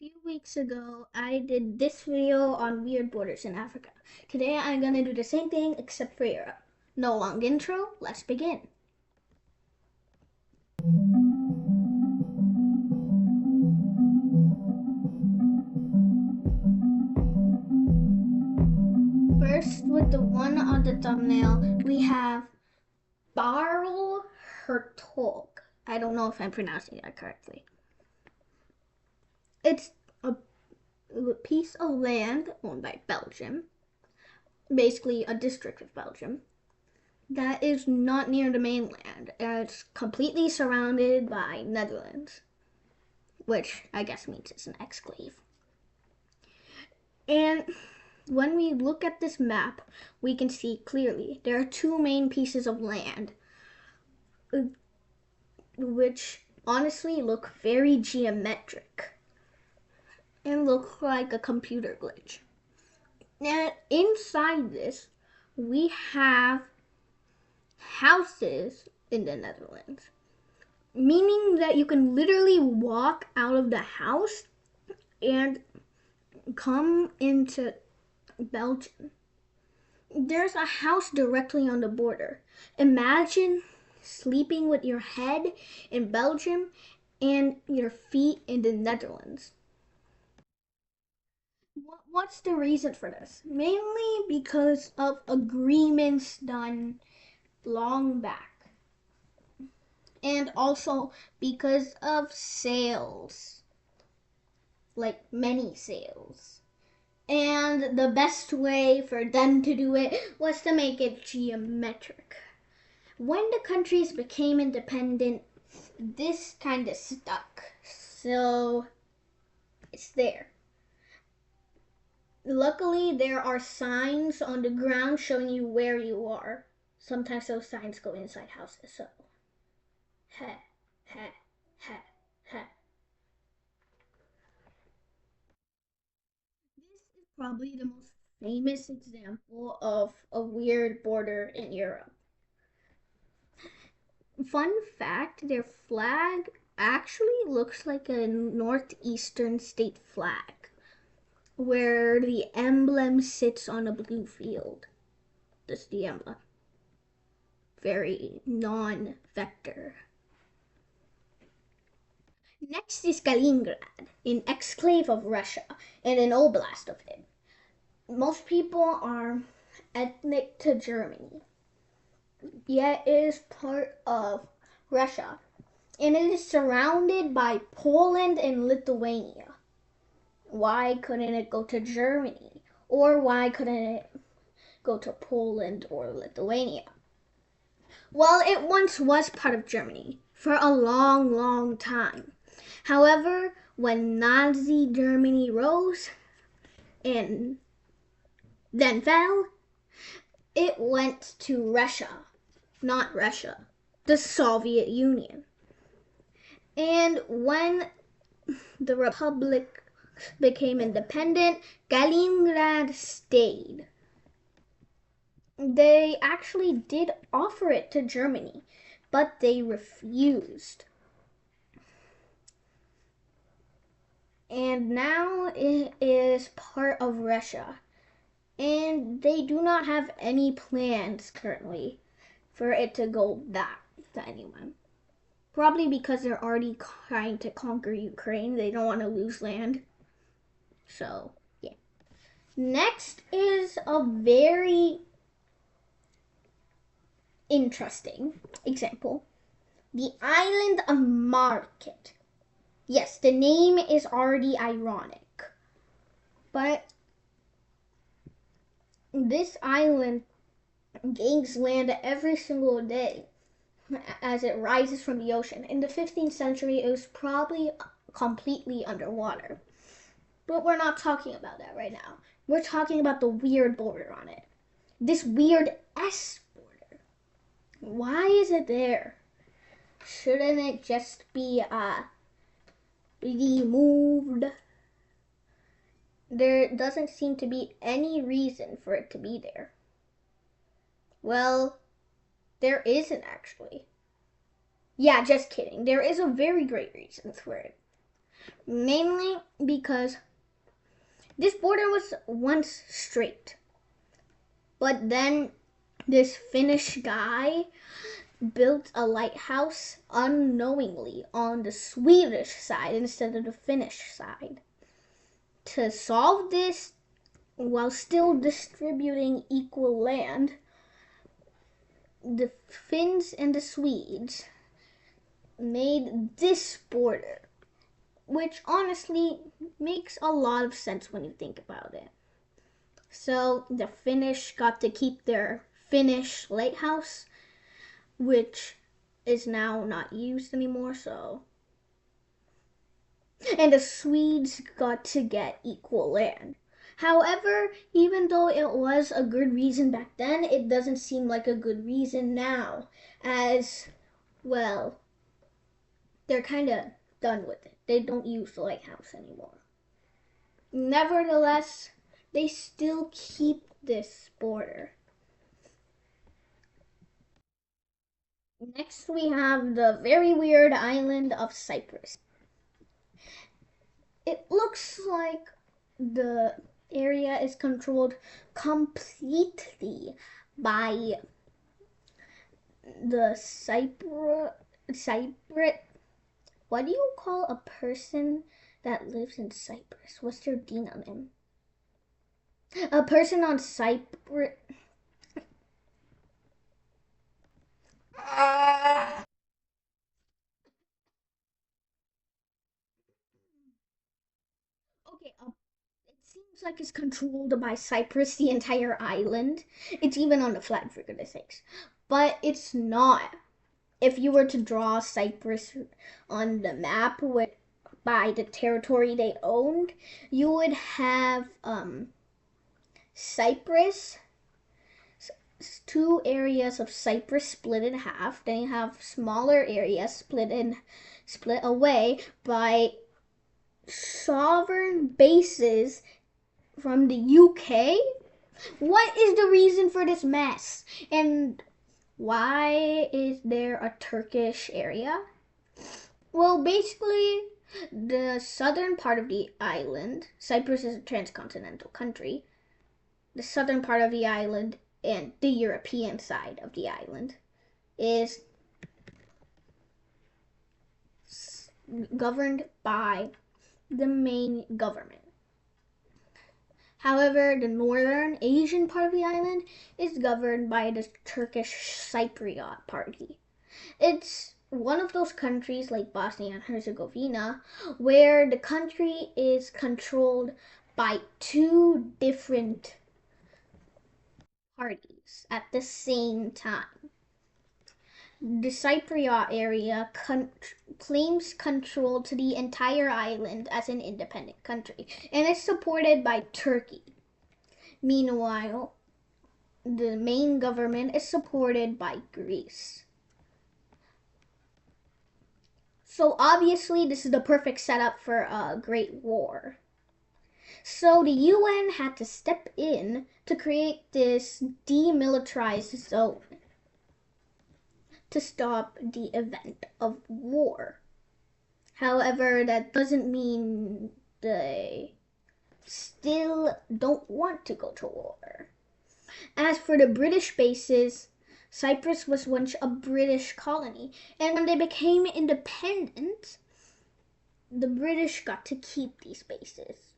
Few weeks ago, I did this video on weird borders in Africa. Today, I'm gonna do the same thing except for Europe. No long intro, let's begin. First, with the one on the thumbnail, we have Barl Hertog. I don't know if I'm pronouncing that correctly. It's a piece of land owned by Belgium, basically a district of Belgium, that is not near the mainland. It's completely surrounded by Netherlands, which I guess means it's an exclave. And when we look at this map, we can see clearly there are two main pieces of land, which honestly look very geometric and look like a computer glitch. And inside this, we have houses in the Netherlands, meaning that you can literally walk out of the house and come into Belgium. There's a house directly on the border. Imagine sleeping with your head in Belgium and your feet in the Netherlands. What's the reason for this? Mainly because of agreements done long back, and also because of sales, like many sales. And the best way for them to do it was to make it geometric. When the countries became independent, this kind of stuck. So it's there. Luckily, there are signs on the ground showing you where you are. Sometimes those signs go inside houses, so heh, heh, heh, heh. This is probably the most famous example of a weird border in Europe. Fun fact, their flag actually looks like a northeastern state flag, where the emblem sits on a blue field. That's the emblem. Very non-vector. Next is Kaliningrad, an exclave of Russia and an oblast of it. Most people are ethnic to Germany, yet it is part of Russia, and it is surrounded by Poland and Lithuania. Why couldn't it go to Germany? Or why couldn't it go to Poland or Lithuania? Well, it once was part of Germany for a long, long time. However, when Nazi Germany rose and then fell, it went to Russia, not Russia, the Soviet Union. And when the Republic became independent, Kaliningrad stayed. They actually did offer it to Germany, but they refused. And now it is part of Russia. And they do not have any plans currently for it to go back to anyone. Probably because they're already trying to conquer Ukraine. They don't want to lose land. So, yeah. Next is a very interesting example. The island of Market. Yes, the name is already ironic. But this island gains land every single day as it rises from the ocean. In the 15th century, it was probably completely underwater. But we're not talking about that right now. We're talking about the weird border on it. This weird S border. Why is it there? Shouldn't it just be removed? There doesn't seem to be any reason for it to be there. Well, there isn't actually. Yeah, just kidding. There is a very great reason for it. mainly because this border was once straight, but then this Finnish guy built a lighthouse unknowingly on the Swedish side instead of the Finnish side. To solve this while still distributing equal land, the Finns and the Swedes made this border, which honestly makes a lot of sense when you think about it. So the Finnish got to keep their Finnish lighthouse, which is now not used anymore, and the Swedes got to get equal land. However, even though it was a good reason back then, it doesn't seem like a good reason now, as, well, they're kind of done with it. They don't use the lighthouse anymore. Nevertheless, they still keep this border. Next, we have the very weird island of Cyprus. It looks like the area is controlled completely by the Cypriot. What do you call a person that lives in Cyprus? What's their demonym? A person on Cyprus. Okay, it seems like it's controlled by Cyprus, the entire island. It's even on the flag, for goodness sakes. But it's not. If you were to draw Cyprus on the map by the territory they owned, you would have Cyprus, two areas of Cyprus split in half. Then you have smaller areas split away by sovereign bases from the UK. What is the reason for this mess? And why is there a Turkish area? Well, basically, the southern part of the island, Cyprus is a transcontinental country, the southern part of the island and the European side of the island is governed by the main government. However, the northern Asian part of the island is governed by the Turkish Cypriot Party. It's one of those countries like Bosnia and Herzegovina where the country is controlled by two different parties at the same time. The Cypriot area claims control to the entire island as an independent country and is supported by Turkey. Meanwhile, the main government is supported by Greece. So obviously this is the perfect setup for a great war. So the UN had to step in to create this demilitarized zone to stop the event of war. However, that doesn't mean they still don't want to go to war. As for the British bases, Cyprus was once a British colony, and when they became independent, the British got to keep these bases,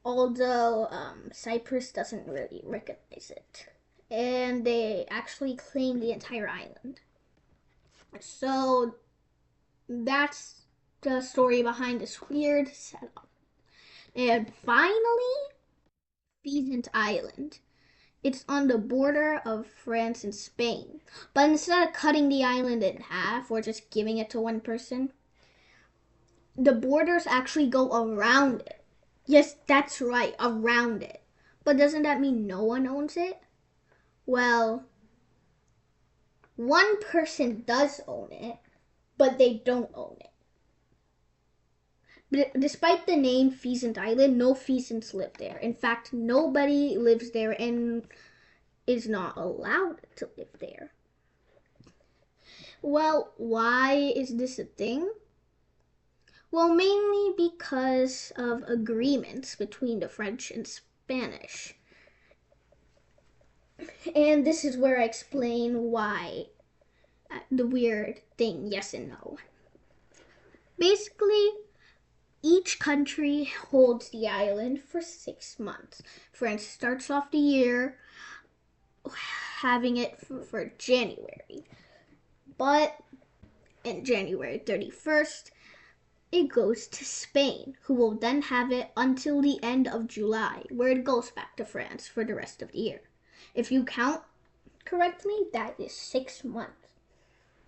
although Cyprus doesn't really recognize it, and they actually claim the entire island. So that's the story behind this weird setup. And finally, Pheasant Island. It's on the border of France and Spain. But instead of cutting the island in half or just giving it to one person, the borders actually go around it. Yes, that's right, around it. But doesn't that mean no one owns it? Well, one person does own it, but they don't own it. But despite the name Pheasant Island, no pheasants live there. In fact, nobody lives there and is not allowed to live there. Well, why is this a thing? Well, mainly because of agreements between the French and Spanish. And this is where I explain why the weird thing, yes and no. Basically, each country holds the island for 6 months. France starts off the year having it for January. But in January 31st, it goes to Spain, who will then have it until the end of July, where it goes back to France for the rest of the year. If you count correctly, that is 6 months.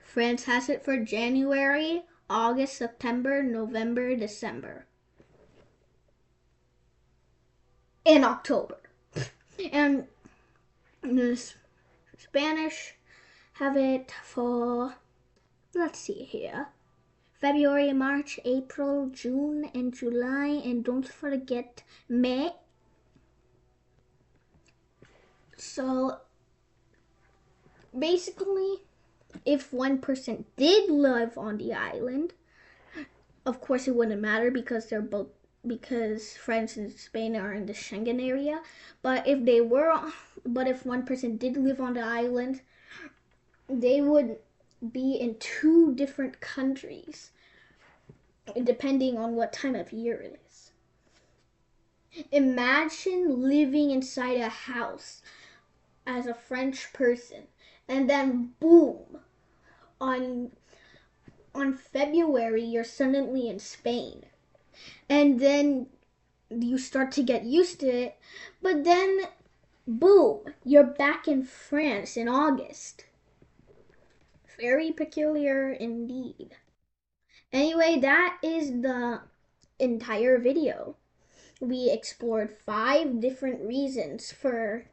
France has it for January, August, September, November, December, and October. And the Spanish have it for, let's see here, February, March, April, June, and July, and don't forget May. So basically, if one person did live on the island, of course it wouldn't matter because France and Spain are in the Schengen area. But if one person did live on the island, they would be in 2 different countries, depending on what time of year it is. Imagine living inside a house as a French person, and then boom, on February you're suddenly in Spain, and then you start to get used to it, but then boom, you're back in France in August. Very peculiar indeed. Anyway, that is the entire video. We explored 5 different reasons for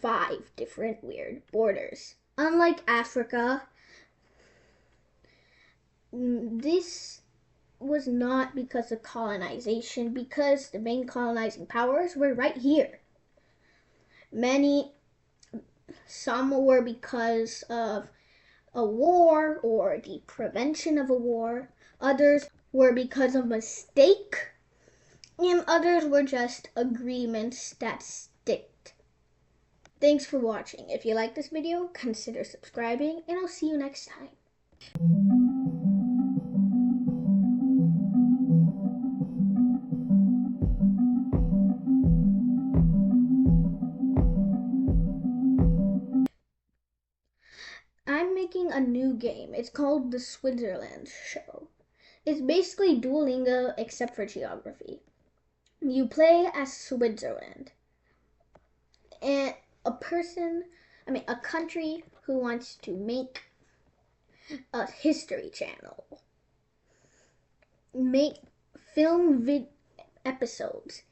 5 different weird borders. Unlike Africa, this was not because of colonization, because the main colonizing powers were right here. Some were because of a war or the prevention of a war. Others were because of mistake. And others were just agreements that stick. Thanks for watching. If you like this video, consider subscribing, and I'll see you next time. I'm making a new game. It's called the Switzerland Show. It's basically Duolingo except for geography. You play as Switzerland. And a country who wants to make a history channel. Film episodes.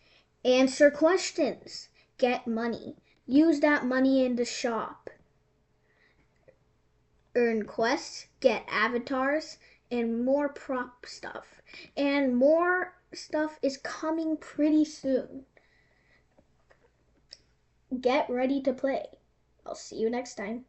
Answer questions. Get money. Use that money in the shop. Earn quests, get avatars, and more prop stuff. And more stuff is coming pretty soon. Get ready to play. I'll see you next time.